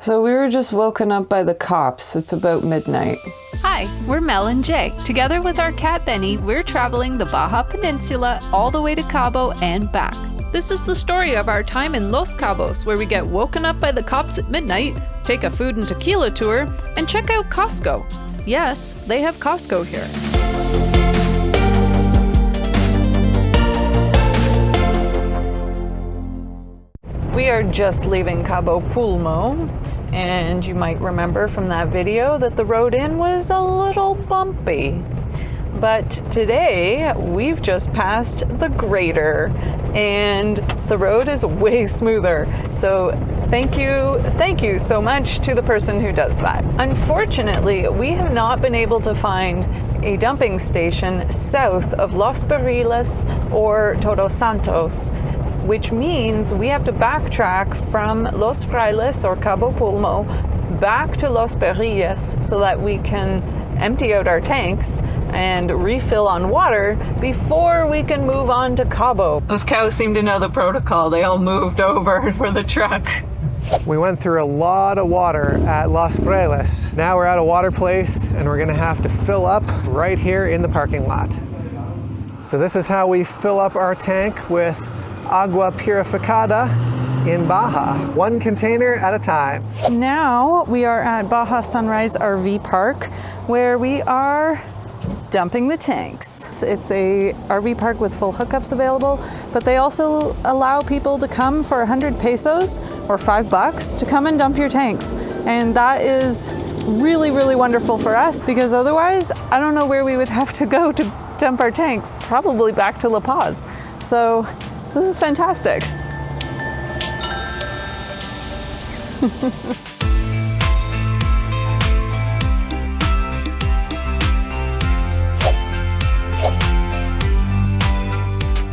So we were just woken up by the cops. It's about midnight. Hi, we're Mel and Jay. Together with our cat Benny, we're traveling the Baja Peninsula all the way to Cabo and back. This is the story of our time in Los Cabos, where we get woken up by the cops at midnight, take a food and tequila tour, and check out Costco. Yes, they have Costco here. We are just leaving Cabo Pulmo, and you might remember from that video that the road in was a little bumpy. But today, we've just passed the grater, and the road is way smoother. So thank you so much to the person who does that. Unfortunately, we have not been able to find a dumping station south of Los Barriles or Todos Santos, which means we have to backtrack from Los Frailes or Cabo Pulmo back to Los Barriles so that we can empty out our tanks and refill on water before we can move on to Cabo. Those cows seem to know the protocol. They all moved over for the truck. We went through a lot of water at Los Frailes. Now we're at a water place and we're gonna have to fill up right here in the parking lot. So this is how we fill up our tank with agua purificada in Baja, one container at a time. Now we are at Baja Sunrise RV Park, where we are dumping the tanks. It's a RV park with full hookups available, but they also allow people to come for 100 pesos or $5 to come and dump your tanks. And that is really, really wonderful for us, because otherwise I don't know where we would have to go to dump our tanks, probably back to La Paz. So this is fantastic.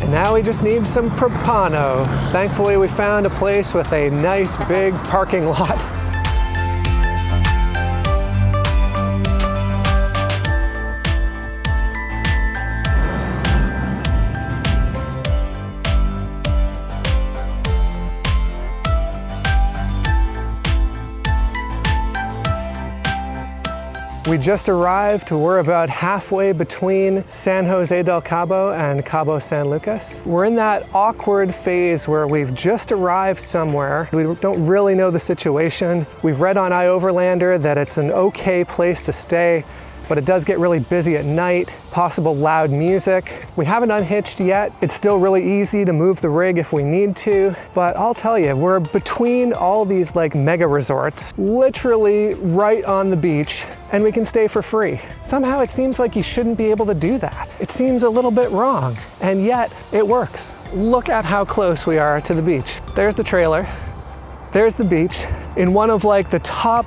And now we just need some propano. Thankfully, we found a place with a nice big parking lot. We just arrived. We're about halfway between San Jose del Cabo and Cabo San Lucas. We're in that awkward phase where we've just arrived somewhere. We don't really know the situation. We've read on iOverlander that it's an okay place to stay, but it does get really busy at night, possible loud music. We haven't unhitched yet. It's still really easy to move the rig if we need to, but I'll tell you, we're between all these like mega resorts, literally right on the beach, and we can stay for free. Somehow it seems like you shouldn't be able to do that. It seems a little bit wrong, and yet it works. Look at how close we are to the beach. There's the trailer, there's the beach, in one of like the top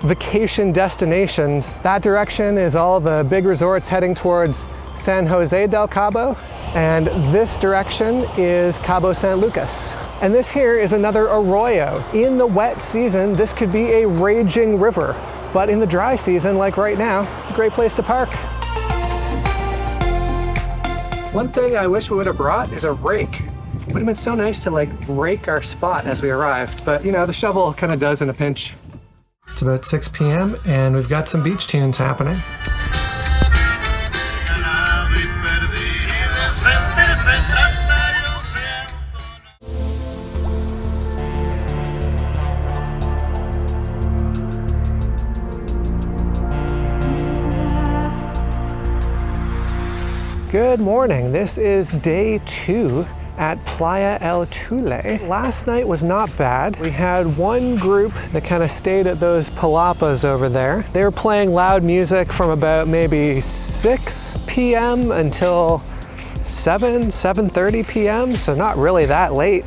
vacation destinations. That direction is all the big resorts heading towards San Jose del Cabo, and this direction is Cabo San Lucas. And this here is another arroyo. In the wet season, this could be a raging river, but in the dry season, like right now, it's a great place to park. One thing I wish we would have brought is a rake. It would have been so nice to like rake our spot as we arrived, but you know, the shovel kind of does in a pinch. It's about 6 p.m. and we've got some beach tunes happening. Good morning. This is day 2 at Playa El Tule. Last night was not bad. We had one group that kind of stayed at those palapas over there. They were playing loud music from about maybe 6 p.m. until 7:30 p.m., so not really that late.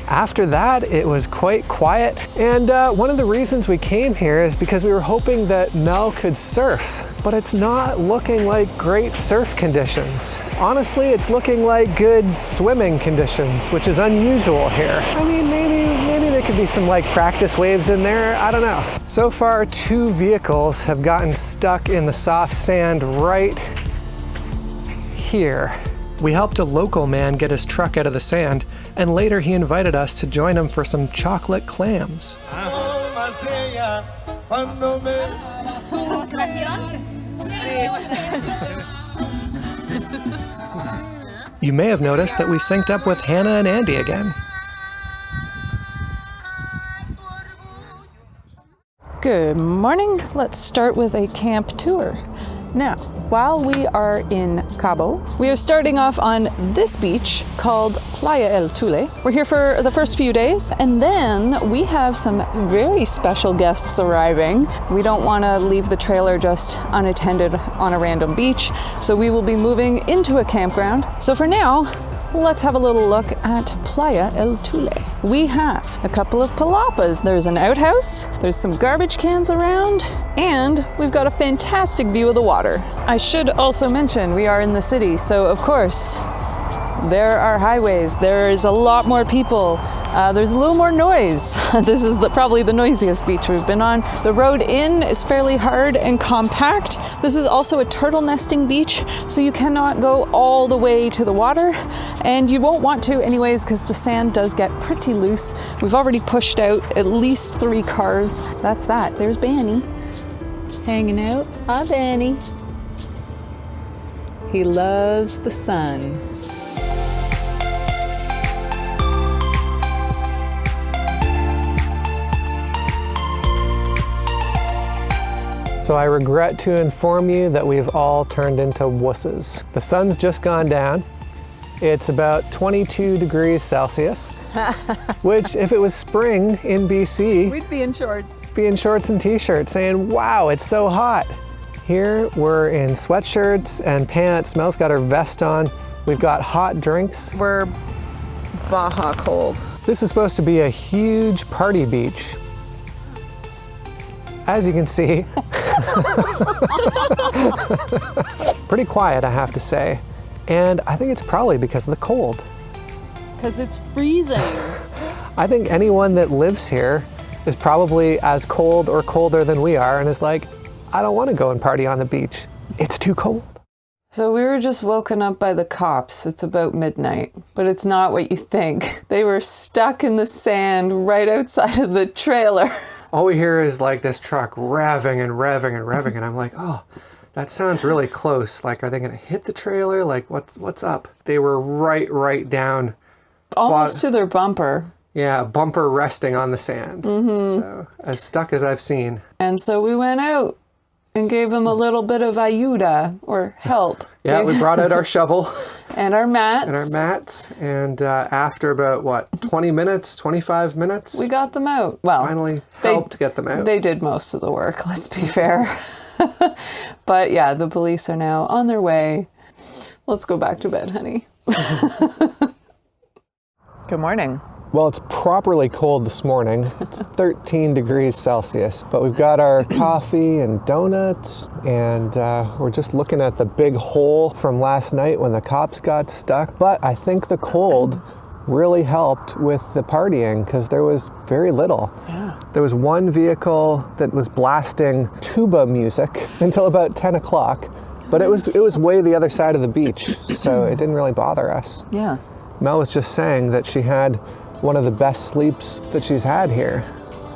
After that, it was quite quiet. And one of the reasons we came here is because we were hoping that Mel could surf, but it's not looking like great surf conditions. Honestly, it's looking like good swimming conditions, which is unusual here. I mean, maybe there could be some like practice waves in there, I don't know. So far, 2 vehicles have gotten stuck in the soft sand right here. We helped a local man get his truck out of the sand, and later he invited us to join him for some chocolate clams. You may have noticed that we synced up with Hannah and Andy again. Good morning. Let's start with a camp tour. Now, while we are in Cabo, we are starting off on this beach called Playa El Tule. We're here for the first few days, and then we have some very special guests arriving. We don't want to leave the trailer just unattended on a random beach, so we will be moving into a campground. So for now, let's have a little look at Playa El Tule. We have a couple of palapas. There's an outhouse, there's some garbage cans around, and we've got a fantastic view of the water. I should also mention we are in the city, so of course, there are highways, there's a lot more people, there's a little more noise. This is probably the noisiest beach we've been on. The road in is fairly hard and compact. This is also a turtle nesting beach, so you cannot go all the way to the water, and you won't want to anyways because the sand does get pretty loose. We've already pushed out at least 3 cars. That's that. There's Banny hanging out. Hi, Banny. He loves the sun. So I regret to inform you that we've all turned into wusses. The sun's just gone down. It's about 22 degrees Celsius, which if it was spring in BC, We'd be in shorts. be in shorts and t-shirts saying, wow, it's so hot. Here we're in sweatshirts and pants. Mel's got her vest on. We've got hot drinks. We're Baja cold. This is supposed to be a huge party beach. As you can see, pretty quiet, I have to say. And I think it's probably because of the cold. Because it's freezing. I think anyone that lives here is probably as cold or colder than we are and is like, I don't want to go and party on the beach. It's too cold. So we were just woken up by the cops. It's about midnight, but it's not what you think. They were stuck in the sand right outside of the trailer. All we hear is like this truck revving and revving and revving, and I'm like, oh, that sounds really close. Like, are they gonna hit the trailer? Like, what's up? They were right down. Almost to their bumper. Yeah, bumper resting on the sand. So, as stuck as I've seen. And so we went out and gave them a little bit of ayuda, or help. Yeah, we brought out our shovel. And our mats. And after about, what, 20 minutes, 25 minutes? We got them out. Well, finally helped get them out. They did most of the work, let's be fair. But yeah, the police are now on their way. Let's go back to bed, honey. Good morning. Well, it's properly cold this morning. It's 13 degrees Celsius, but we've got our coffee and donuts, and we're just looking at the big hole from last night when the cops got stuck. But I think the cold really helped with the partying because there was very little. Yeah. There was one vehicle that was blasting tuba music until about 10 o'clock, but it was way the other side of the beach, so it didn't really bother us. Yeah. Mel was just saying that she had one of the best sleeps that she's had here.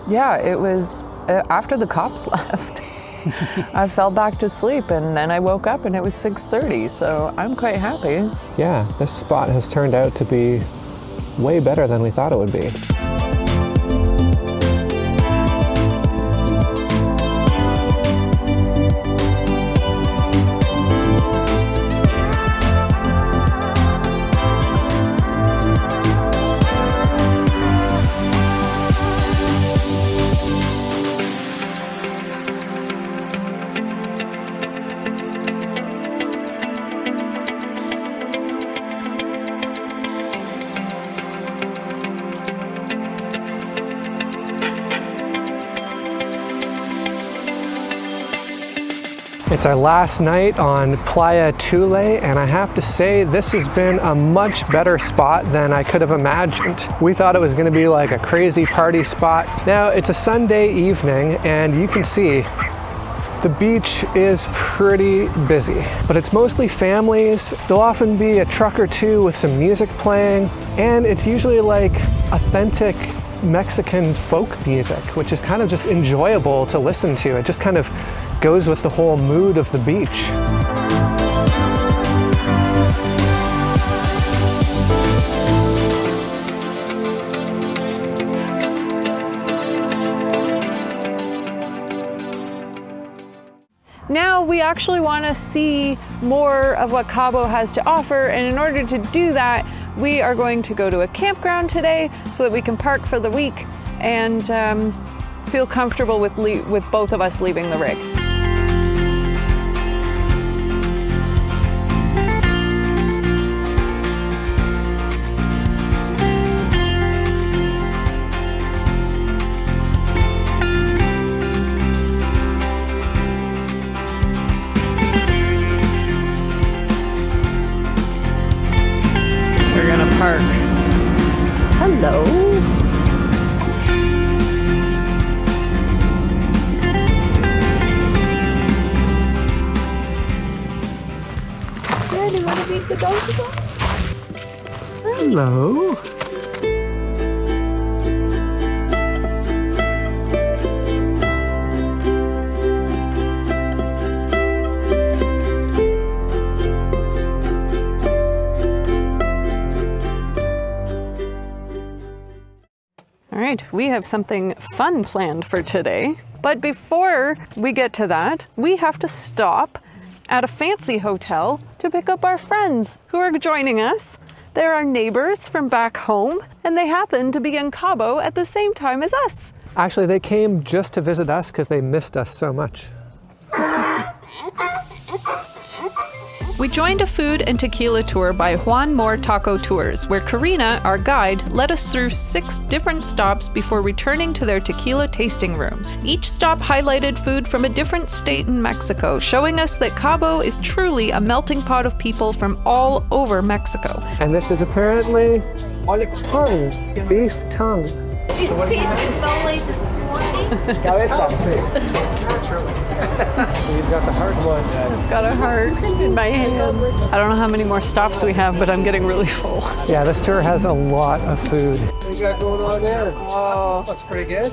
Yeah, it was after the cops left. I fell back to sleep and then I woke up and it was 6:30, so I'm quite happy. Yeah, this spot has turned out to be way better than we thought it would be. It's our last night on Playa El Tule, and I have to say this has been a much better spot than I could have imagined. We thought it was going to be like a crazy party spot. Now it's a Sunday evening and you can see the beach is pretty busy, but it's mostly families. There'll often be a truck or two with some music playing, and it's usually like authentic Mexican folk music, which is kind of just enjoyable to listen to. It just kind of goes with the whole mood of the beach. Now we actually want to see more of what Cabo has to offer, and in order to do that, we are going to go to a campground today so that we can park for the week and feel comfortable with both of us leaving the rig. Park. Hello. Yeah, do you want to meet the dogs? Hello. All right, we have something fun planned for today. But before we get to that, we have to stop at a fancy hotel to pick up our friends who are joining us. They're our neighbors from back home, and they happen to be in Cabo at the same time as us. Actually, they came just to visit us because they missed us so much. We joined a food and tequila tour by Juan More Taco Tours, where Karina, our guide, led us through 6 different stops before returning to their tequila tasting room. Each stop highlighted food from a different state in Mexico, showing us that Cabo is truly a melting pot of people from all over Mexico. And this is apparently tongue, beef tongue. She's tasting so late this morning. We've got the hard one. I've got a heart in my hands. I don't know how many more stops we have, but I'm getting really full. Yeah, this tour has a lot of food. What you got going on there? Oh, Looks pretty good.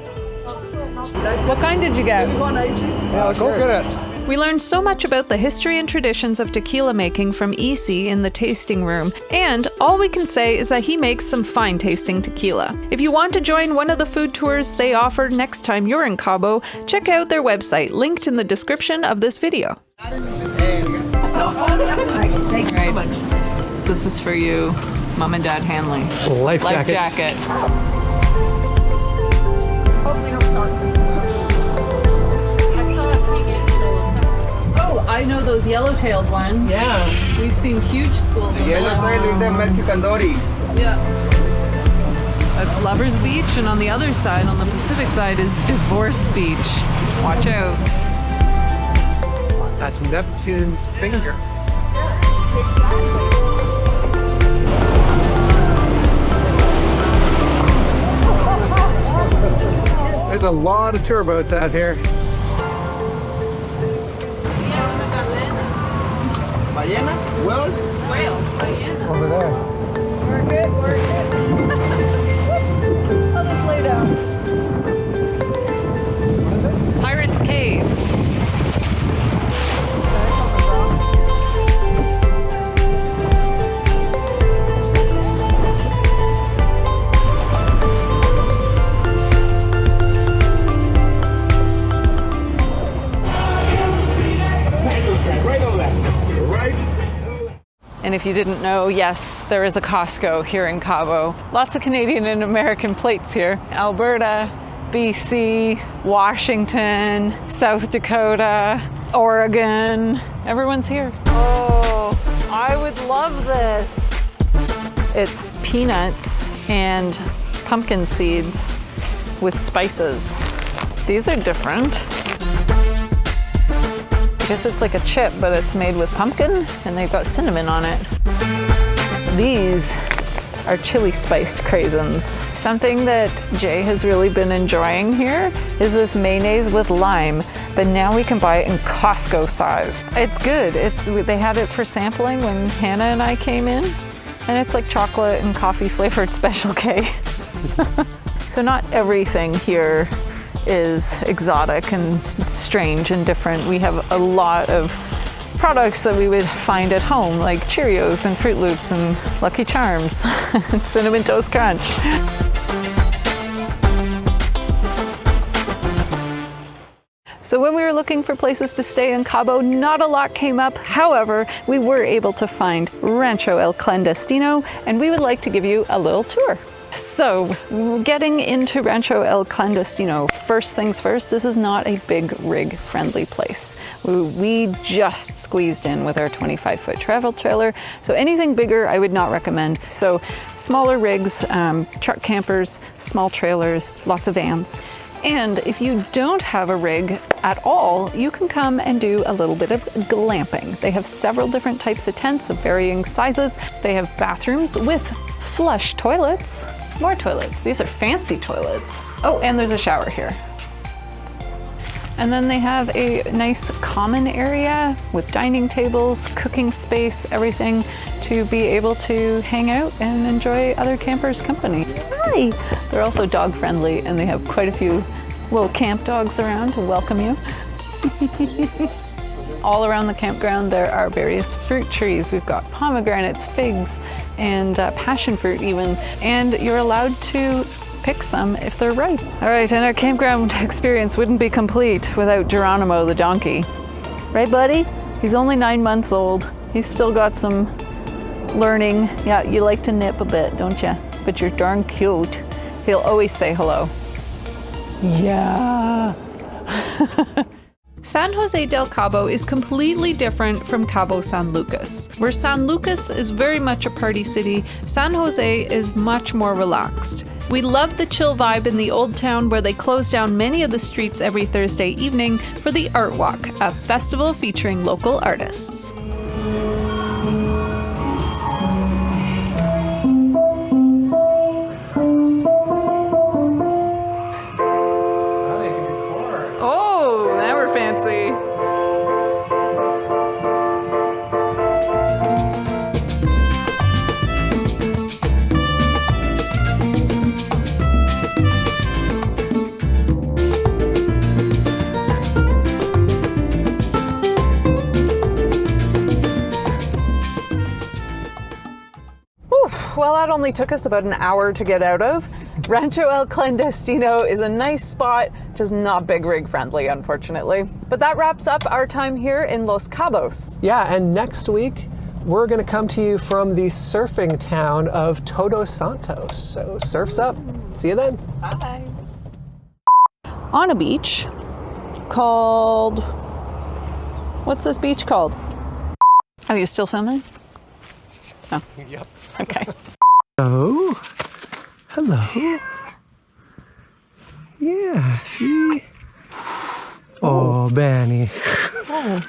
what kind did you get? Yeah, coconut. We learned so much about the history and traditions of tequila making from EC in the tasting room, and all we can say is that he makes some fine tasting tequila. If you want to join one of the food tours they offer next time you're in Cabo, check out their website, linked in the description of this video. This is for you, Mom and Dad Hanley. Life jackets. jacket. Oh, I know those yellow-tailed ones. Yeah. We've seen huge schools of Yellow them. tail is the Mexican dory. Yeah. That's Lovers Beach, and on the other side, on the Pacific side, is Divorce Beach. Watch out. That's Neptune's finger. There's a lot of tour boats out here. Ballena? Well, Whale. Ballena. Over there. We're good, we're good. I'll just lay down. Pirate's Cave. And if you didn't know, yes, there is a Costco here in Cabo. Lots of Canadian and American plates here. Alberta, BC, Washington, South Dakota, Oregon. Everyone's here. Oh, I would love this. It's peanuts and pumpkin seeds with spices. These are different. I guess it's like a chip, but it's made with pumpkin and they've got cinnamon on it. These are chili spiced craisins. Something that Jay has really been enjoying here is this mayonnaise with lime, but now we can buy it in Costco size. It's good. They had it for sampling when Hannah and I came in, and it's like chocolate and coffee flavored Special K. So not everything here is exotic and strange and different. We have a lot of products that we would find at home, like Cheerios and Fruit Loops and Lucky Charms and Cinnamon Toast Crunch. So when we were looking for places to stay in Cabo, not a lot came up. However, we were able to find Rancho El Klandestino, and we would like to give you a little tour. So, getting into Rancho El Klandestino, first things first, this is not a big rig friendly place. We just squeezed in with our 25-foot travel trailer, so anything bigger I would not recommend. So smaller rigs, truck campers, small trailers, lots of vans. And if you don't have a rig at all, you can come and do a little bit of glamping. They have several different types of tents of varying sizes. They have bathrooms with flush toilets. More toilets. These are fancy toilets. Oh, and there's a shower here. And then they have a nice common area with dining tables, cooking space, everything to be able to hang out and enjoy other campers' company. Hi! They're also dog friendly and they have quite a few little camp dogs around to welcome you. All around the campground there are various fruit trees. We've got pomegranates, figs, and passion fruit even. And you're allowed to pick some if they're ripe. All right, and our campground experience wouldn't be complete without Geronimo the donkey. Right, buddy? He's only 9 months old. He's still got some learning. Yeah, you like to nip a bit, don't you? But you're darn cute. He'll always say hello. Yeah. San Jose del Cabo is completely different from Cabo San Lucas. Where San Lucas is very much a party city, San Jose is much more relaxed. We love the chill vibe in the old town where they close down many of the streets every Thursday evening for the Art Walk, a festival featuring local artists. Oh, now we're fancy. Well, that only took us about an hour to get out of. Rancho El Klandestino is a nice spot, just not big rig friendly, unfortunately. But that wraps up our time here in Los Cabos. Yeah, and next week, we're gonna come to you from the surfing town of Todos Santos. So surf's up. See you then. Bye. On a beach called... What's this beach called? Are you still filming? Oh. Yep. Okay. Oh, hello. Yeah, see? Oh, Benny. Oh,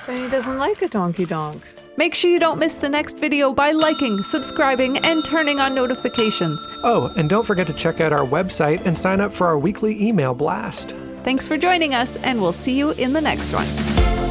Benny doesn't like a donkey donk. Make sure you don't miss the next video by liking, subscribing, and turning on notifications. Oh, and don't forget to check out our website and sign up for our weekly email blast. Thanks for joining us, and we'll see you in the next one.